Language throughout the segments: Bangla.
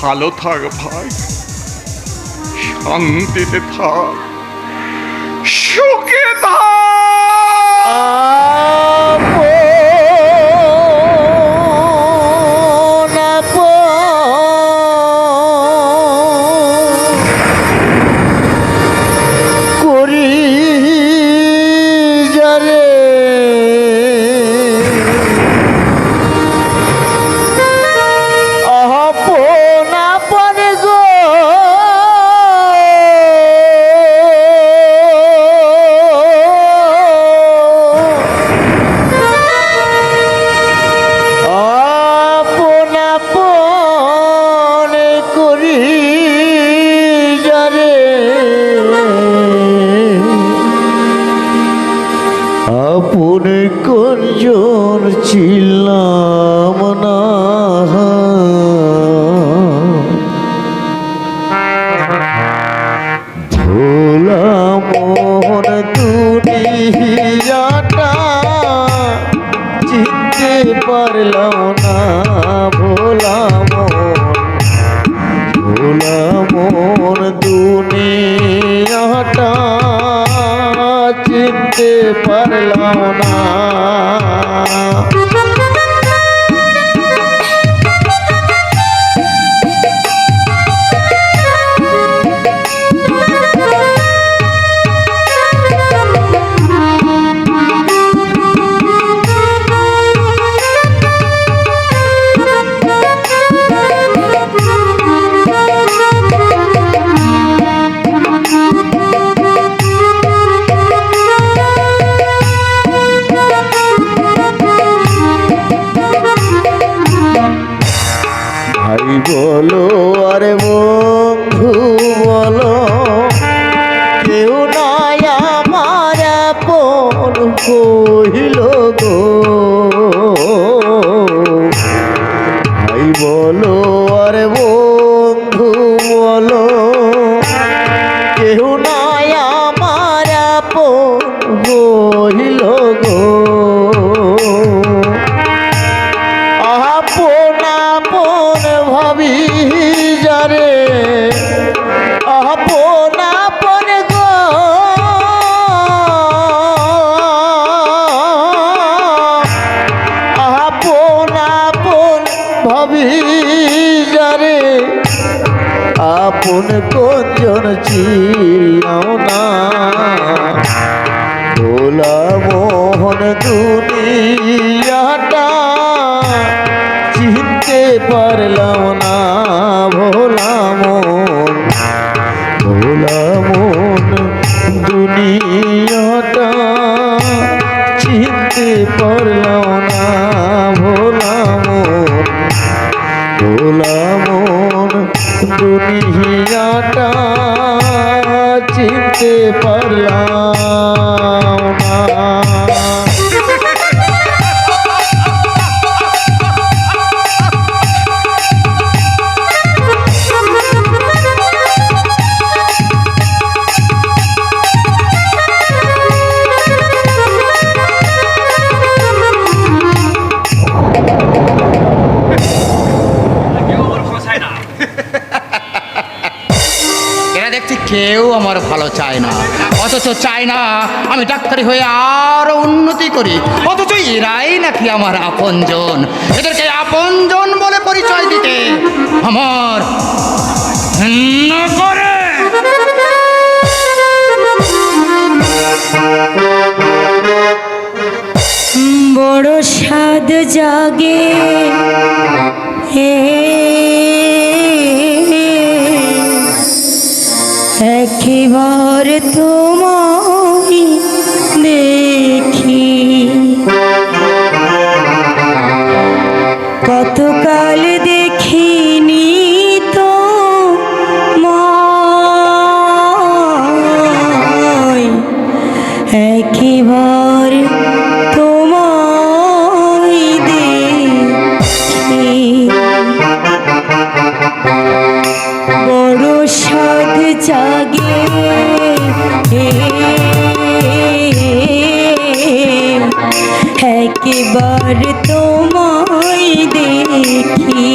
ভালো থাক ভাই, শান্তিতে থাক, সুখে থাক। আপন কোনজন ছিলাম না, ভোলা মন দুনিয়াটা চিনতে পারলাম না, ভোলা মন দুনিয়াটা চিনতে পারলাম না। ভাই বলো আরে বন্ধু বলো, কেউ নাই আমার আপন কহিল গো। ভাই বলো আরে বন্ধু বলো, কেউ নাই আমার আপন কহিল গো। ভাবি যারে আপন আপন গো, আপন আপন ভাবি যারে, আপন কোনজন ছিলাম না, ভোলা মোহন দুনিয়াটা চিনতে পারলাম না, ভোলা মন দুনিয়াটা চিনতে পারলাম না, ভোলা মন দুনিয়াটা চিনতে পারলাম না। কেউ আমার ভালো চায় না, অথচ চায় না আমি ডাক্তারি হয়ে আরো উন্নতি করি, অথচ এরাই নাকি আমার আপনজন। এদেরকে আপনজন বলে পরিচয় দিতে আমার ঘৃণা করে। বড় সাদ জাগে একবার তোমায় দেখি, কতকাল দেখিনি তো একবার তোমায় দেখি, বড় সাদ জাগে একবার তোমায় দেখি।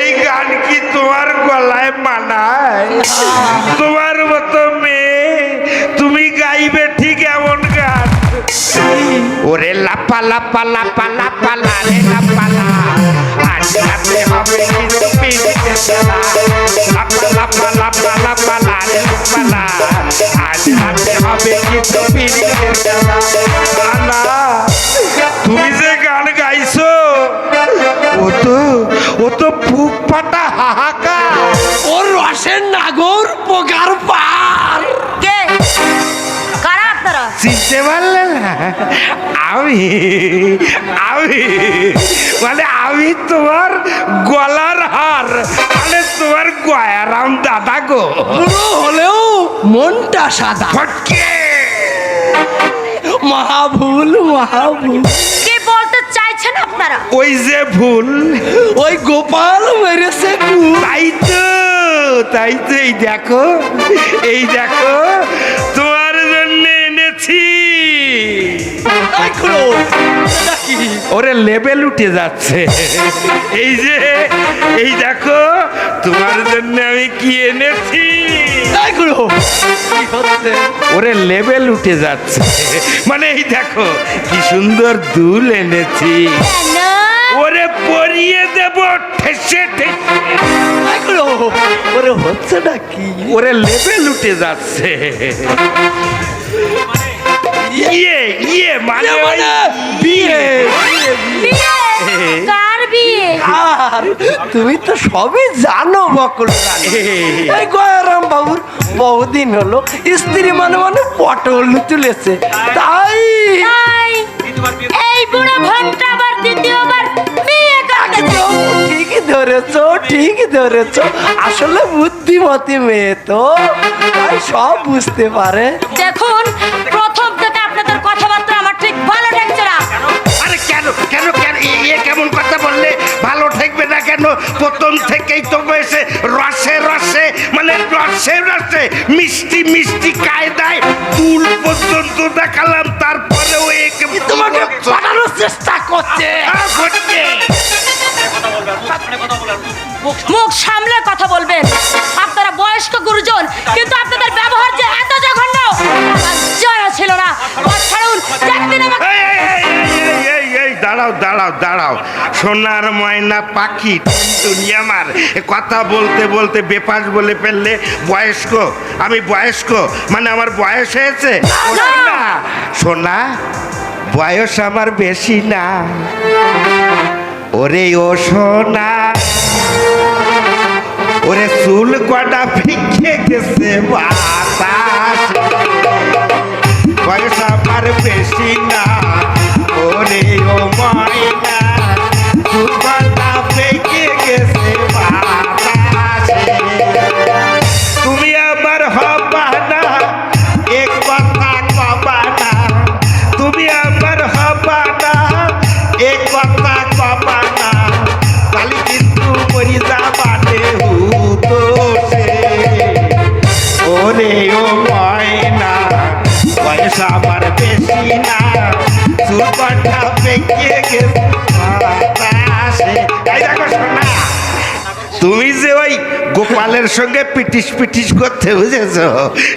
এই গান কি তোমার গলায় মানায়? তোমার মতো মেয়ে তুমি গাইবে ঠিক এমন গান? ওরে লাপা লাপা লাপা লাপা লারে লাপা লা, আজ রাতে হবে কিন্তু পিরিতের খেলা। লাপা লাপা লাপা লাপা লারে লাপা লা, আজ রাতে হবে কিন্তু পিরিতের খেলা। না, তুমি যে গান গাইছো ও তো বুক ফাটা হাহাকার। ওর রসের নাগর পোকার পার। কে কারা আপনারা? চিনতে পারলে না? আমি মানে আমি তোমার গলার হার, মানে তোমার গয়ারাম দাদা গো। বুড়ো হলেও মনটা সাদা। ফটকে মহাভুল মহাভুল। কে বলতে চাইছেন আপনারা? ওই যে ভুল, ওই গোপাল মেরেছে কুল। তাই তো এই দেখো তোমার জন্য এনেছি। এই খুড়ো, এটা কি? ওরে লেবেল উঠে যাচ্ছে। এই দেখো তোমার জন্য আমি কি এনেছি। এই খুড়ো, কি হচ্ছে? ওরে লেবেল উঠে যাচ্ছে, মানে এই দেখো কি সুন্দর দুল এনেছি। কেন? ওরে পরিয়ে দেব ঠেসে ঠেসে। এই খুড়ো, ওরে হচ্ছে না কি? ওরে লেবেল উঠে যাচ্ছে। ইয়ে মানে ওই বিয়ে। বিয়ে? কার বিয়ে? আর তুমি তো সবই জানো বকুল রানী। এই গয়ারাম বাবুর বহুদিন হলো স্ত্রী মানে পটল তুলেছে, তাই তাই এই বুড়ো ভন্টা আবার দ্বিতীয়বার বিয়ে করতে ঠিকই ধরেছ। আসলে বুদ্ধিমতী মেয়ে তো, তাই সব বুঝতে পারে। দেখুন, প্রথম থেকে আপনাদের কথাবার্তা আমার ঠিক ভালো লাগছে না। আরে কেন কেন কেন ইয়ে কেমন কথা বললে ভালো থাকবে না কেন? প্রথম থেকেই তো বসে রসে রসে মানে রসে রসে মিষ্টি মিষ্টি কায়দায় তুল পর্যন্ত দেখালাম, তারপরেও তোমাকে পাঠানোর চেষ্টা করছে। মুখ সামলে কথা বলবেন। আপনারা বয়স্ক গুরুজন, কিন্তু আপনাদের ব্যবহার যে এত জঘন্য আমার জানা ছিল না। ছাড়ুন, একদিন আমাকে দাঁড়াও সোনার ময়না পাখি টুনটুনি আমার, কথা বলতে বলতে বেপাস বলে ফেললে। আমি বয়স্ক মানে আমার বয়স হয়েছে? সোনা, বয়স আমার বেশি না। ওরে ও সোনা, ওরে চুল কটা ফিকে গেছে বাতাস, বয়স আমার বেশি না। ওরে ও ময়না, চুল কটা ফিকে গেছে বাতাসে। তুমি আমার হবা না, এক কথা কবা না। তুমি আমার হবা না, এক কথা কবা না। কালি কিন্তু মরি যাবানে হুতোষে। ওরে ও ময়না, বয়স আমার বেশি না, চুলটা পেকে গেছে বাতাসে। এই দেখো শোনা, তুমি যে ওই গোপালের সঙ্গে পিটিস পিটিস করতে বুঝেছ,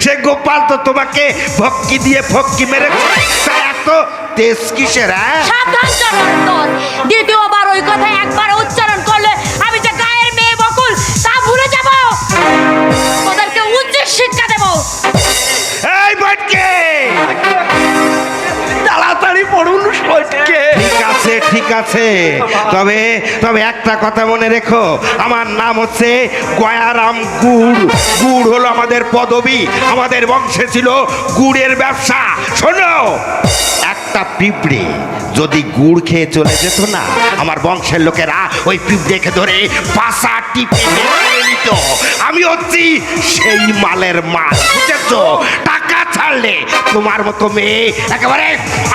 সে গোপাল তো তোমাকে ভক্কি দিয়ে ফক্কি মেরে এত তেজ কিসের? সাবধান জনার্দন, দ্বিতীয়বার ওই কথা একবার উচ্চারণ করলে আমি যে গায়ের মেয়ে বকুল তা ভুলে যাব। ওদেরকে উচিত শিক্ষা দেব। এই বটকে, তাড়াতাড়ি পড়ুন সটকে। ঠিক আছে, তবে একটা কথা মনে রেখো, আমার নাম হচ্ছে গয়ারাম গুড়। গুড় হলো আমাদের পদবী, আমাদের বংশে ছিল গুড়ের ব্যবসা। শোনো, একটা পিঁপড়ে যদি গুড় খেয়ে চলে যেত না, আমার বংশের লোকেরা ওই পিঁপড়েকে ধরে পাশা টিপে মেরে নিত। আমি হচ্ছি সেই মালের মাল, বুঝেছো? টাকা ছাড়লে তোমার মতো মেয়ে একেবারে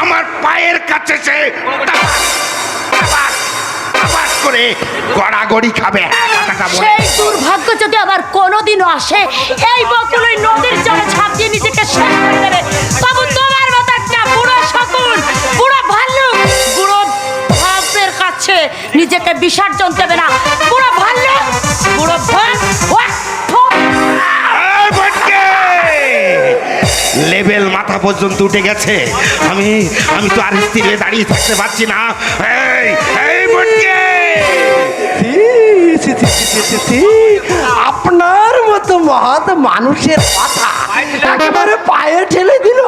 আমার পায়ের কাছে সে করে গড়াগড়ি খাবে। সেই দুর্ভাগ্য যদি আবার কোনোদিনও আসে, এই বকুল ওই নদীর জলে ঝাঁপ দিয়ে নিজেকে শেষ করে দেবে। বাবু, তোমার মতো একটা বুড়ো শকুন, বুড়ো ভাল্লুক, বুড়ো ভাবের কাছে নিজেকে বিসর্জন দেবে না। বুড়ো ভাল্লুক, পর্যন্ত উঠে গেছে। আমি আমি তো আর স্থির হয়ে দাঁড়িয়ে থাকতে পারছি না। এই এই বটকে, ছি, ছি, ছি, ছি, ছি, ছি, ছি। আপনার মতো মহৎ মানুষের কথা একেবারে পায়ে ঠেলে দিল,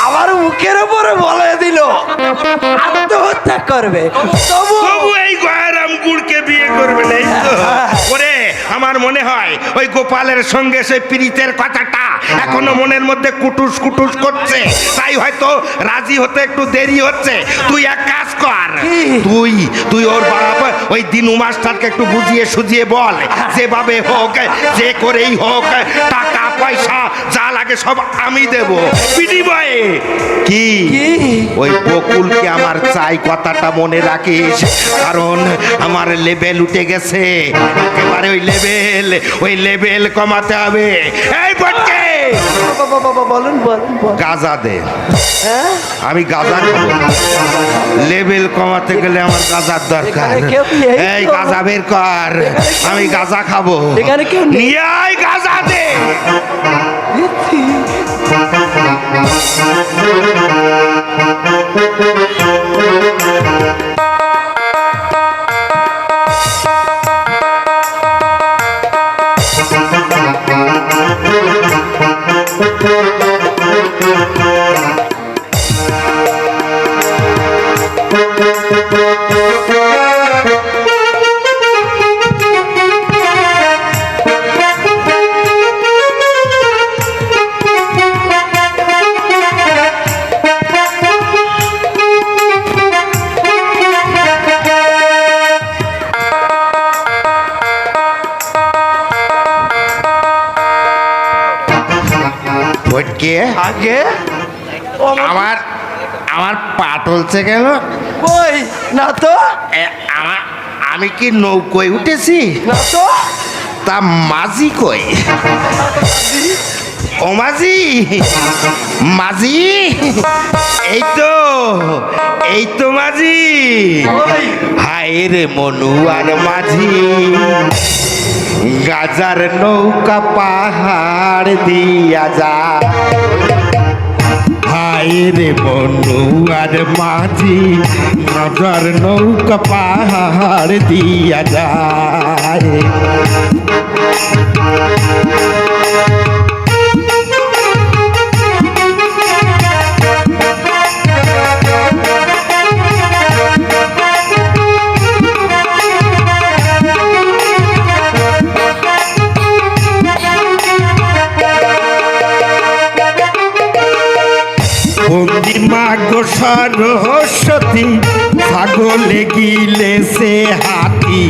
আমার মুখের উপরে বলে দিল আত্মহত্যা করবে। তবু তবু এই গয়ারাম গুড়কে বিয়ে করবে না, এই তো? ওরে, আমার মনে হয় ওই গোপালের সঙ্গে সেই প্রীতের কথাটা এখনো মনের মধ্যে কুটুস কুটুস করছে, তাই হয়তো রাজি হতে একটু দেরি হচ্ছে। তুই এক কাজ কর, তুই তুই ওর বাপ ওই দিনু মাস্টারকে একটু বুঝিয়ে সুঝিয়ে বল, যেভাবে হোক যে করেই হোক টাকা পয়সা যা লাগে সব আমি দেব বিনিময়ে। কি ওই বকুলকে আমার চাই, কথাটা মনে রাখিস, কারণ আমার লেভেল উঠে গেছে একেবারে। ওই লেভেল কমাতে হবে। এই বটকে, বলুন বলুন বলুন। গাঁজা দে। হ্যাঁ? আমি গাঁজা খাবো। লেভেল কমাতে গেলে আমার গাঁজার দরকার। এখানে কেউ নেই তো। এই গাঁজা বের কর, আমি গাঁজা খাবো। এখানে কেউ নেই। নিয়ে আয় গাঁজা দে। বটকে, আগে আমার আমার পা টলছে কেন? কই না তো, আমি কি নৌকোয় উঠেছি? না তো। তা মাঝি কই? ও মাঝি, মাঝি, এই তো মাঝি। হায় রে মনু আর মাঝি, গাজার নৌকা পাহাড় দিয়া যা। হায় রে মনু আর মাঝি, গাজার নৌকা পাহাড় দিয়া যায়। বন্দিমা গো সরস্বতী, ছাগলে গিলে সে হাতি।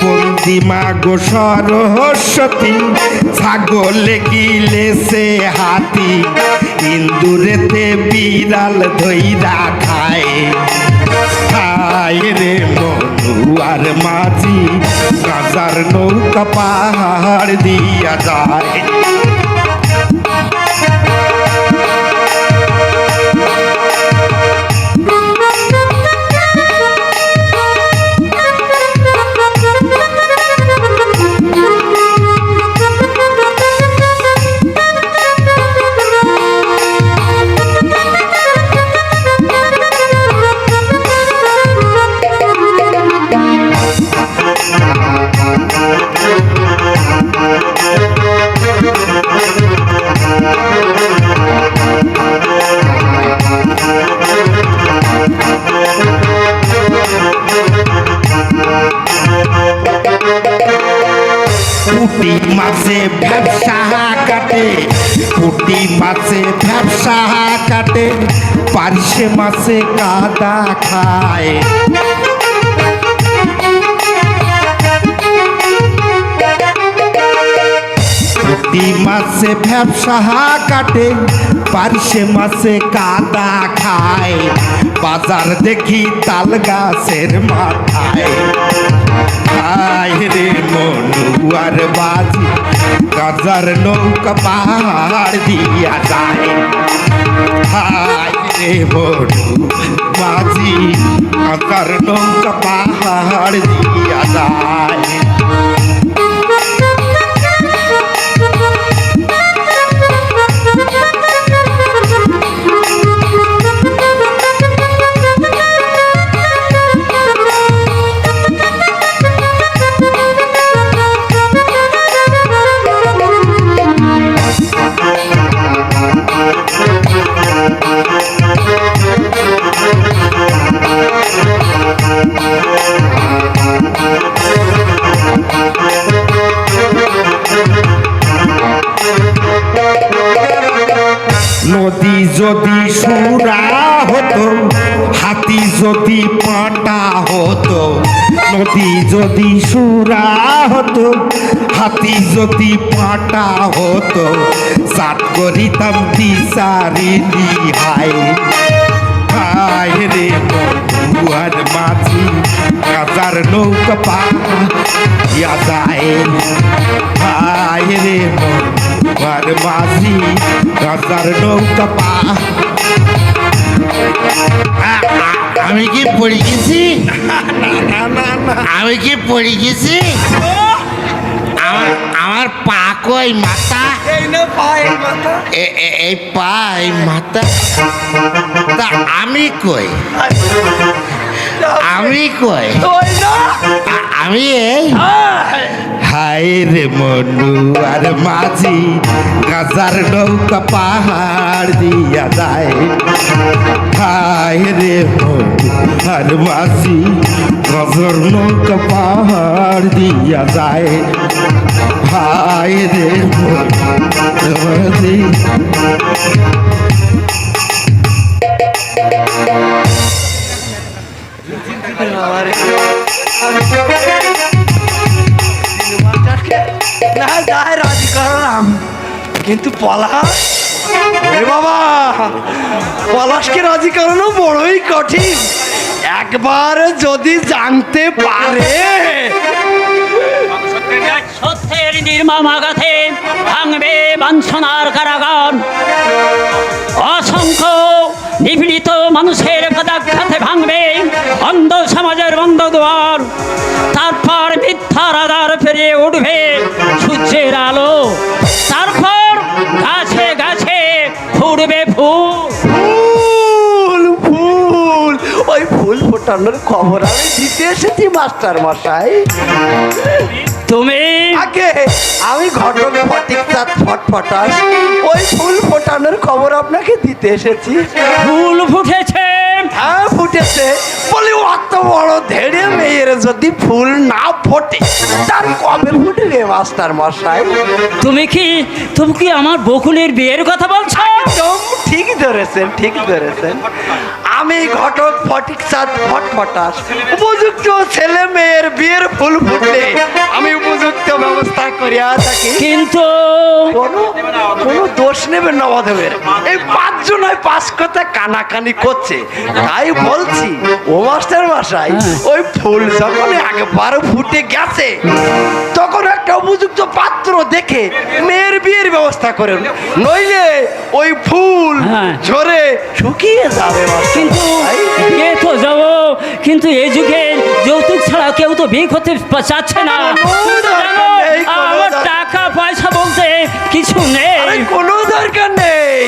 বন্দিমা গো সরস্বতী, ছাগলে গিলে সে হাতি। ইন্দুরেতে বিড়াল ধইরা খায়। হায় রে মনু আর মাঝি, গাজার নৌকা পাহাড় দিয়া যায়। পুটি মাছে ব্যবসা কাটে, পুটি মাছে ব্যবসা কাটে, পারিসে মাছে কাদা খায়। পুটি মাছে ব্যবসা কাটে, পারিসে মাছে কাদা খায়। বাজার দেখি তাল গাছের মাথায়। হায় রে মনু আর বাজি, গাজার নৌকা পাহাড় দিয়া যায়। হায় রে মনু বাজি, গাজার নৌকা পাহাড় দিয়া যায়। পাটা হতো, নদী যদি সুরা হতো, হাতি যদি পাটা হতো, সাত করিতাম দিশারিনি হায় হায় রে বন্ধুয়ার মাঝি কাজার নৌকা পাইয়া যায়, হায় রে বন্ধুয়ার মাঝি কাজার নৌকা পা। আমি কি পড়ে গেছি? আমি কি পড়ে গেছি? আমার পা কই মাথা? এই পা এই মাথা, তা আমি কই? আমি কই? আমি এই হায় রে মনু আর মাঝি গাজার নৌকা পাহাড় দিয়া যায়, হায় রে মনু আর মাঝি গাজার নৌকা পাহাড় দিয়া যায়, হায় রে মনু মাঝি। না যায় রাজি করলাম, কিন্তু পলাশ, ওরে বাবা, পলাশকে রাজি করানো বড়ই কঠিন। একবার যদি জানতে পারে সত্যের নির্মম আঘাতে ভাঙবে বাঞ্ছনার কারাগার, অসংখ্য নিপীড়িত মানুষের পদাঘাতে ভাঙবে অন্ধ সমাজের বন্ধ দুয়ার, তারপর মিথ্যার আধার ফিরে উঠবে সূর্যের আলো, তারপর গাছে গাছে ফুটবে ফুল। ফুল ফুল, ওই ফুল ফোটানোর খবর আমি দিতে এসেছি মাস্টার মশাই। তুমি আগে আমি ঘটক ফটিক চাঁদ ফটফটাস, ওই ফুল ফোটানোর খবর আপনাকে দিতে এসেছি। ফুল ফুটেছে, হ্যাঁ ফুটেছে, বলি অত বড় ধেড়ে মেয়ের যদি ফুল না ফোটে তার কবে ফুটবে মাস্টার মশাই? তুমি কি আমার বকুলের বিয়ের কথা বলছো? একদম ঠিক ধরেছেন, ঠিক ধরেছেন। আমি ঘটক ফটিক চাঁদ ফটফটাস, উপযুক্ত ছেলে মেয়ের বিয়ের ফুল ফুটলে আমি উপযুক্ত ব্যবস্থা করিয়া থাকি। কিন্তু কোনো দোষ নেবেন না মাধবের, এই পাঁচজনায় পাঁচ কথা কানাকানি করছে, তাই বলছি ও মাস্টার মশাই, ওই ফুল যখন একবার ফুটে গেছে তখন একটা উপযুক্ত পাত্র দেখে মেয়ের বিয়ের ব্যবস্থা করেন, নইলে ওই ফুল হ্যাঁ। ঝরে শুকিয়ে যাবে। কিন্তু বিয়ে তো যাবো, কিন্তু এই যুগে যৌতুক ছাড়া কেউ তো বিয়ে করতে চাচ্ছে না। তুমি তো জানো, নেই, কোনো আমার দরকার- টাকা পয়সা বলতে কিছু নেই। আরে কোনো দরকার নেই,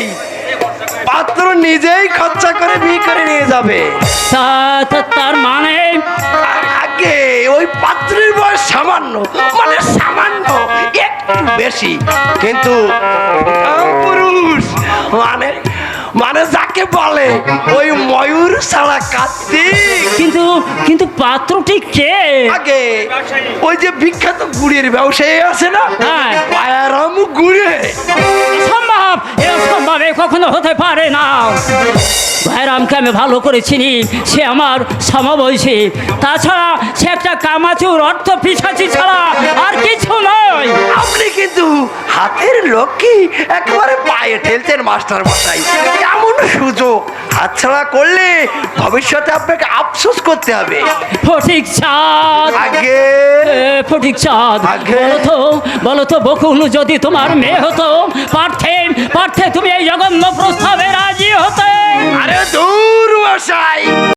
পাত্র নিজেই খরচা করে বিয়ে করে নিয়ে যাবে। তার মানে আগে ওই পাত্রের বয়স সামান্য, মানে সামান্য একটু বেশি, কিন্তু পুরুষ মানে মানে যাকে বলে ওই ময়ূর ছাড়া কার্তিক। কিন্তু পাত্রটি কে? আগে ওই যে বিখ্যাত গুড়ের ব্যবসায়ী আছে না, হ্যাঁ। পায়ারাম গুড়ে। সম্ভব, এ সম্ভব, এ কখনো হতে পারে না। ভাইরামকে আমি ভালো করে চিনি, সে আমার সমবয়সী, তাছাড়া সে একটা কামাচুর অর্থ পিছাচি ছাড়া আর কিছু নয়। আপনি কিন্তু হাতের লক্ষ্মী একেবারে পায়ে ঠেলছেন মাস্টার মশাই। এমন সুযোগ হাতছাড়া করলে ভবিষ্যতে আপনাকে আফসোস করতে হবে। ফটিক চাঁদ, আগে ফটিক চাঁদ, আগে। বলো তো বকুল যদি তোমার মেয়ে হতো, পার্থে তুমি এই জঘন্য প্রস্তাবে রাজি হতে? আরে দূর মশাই,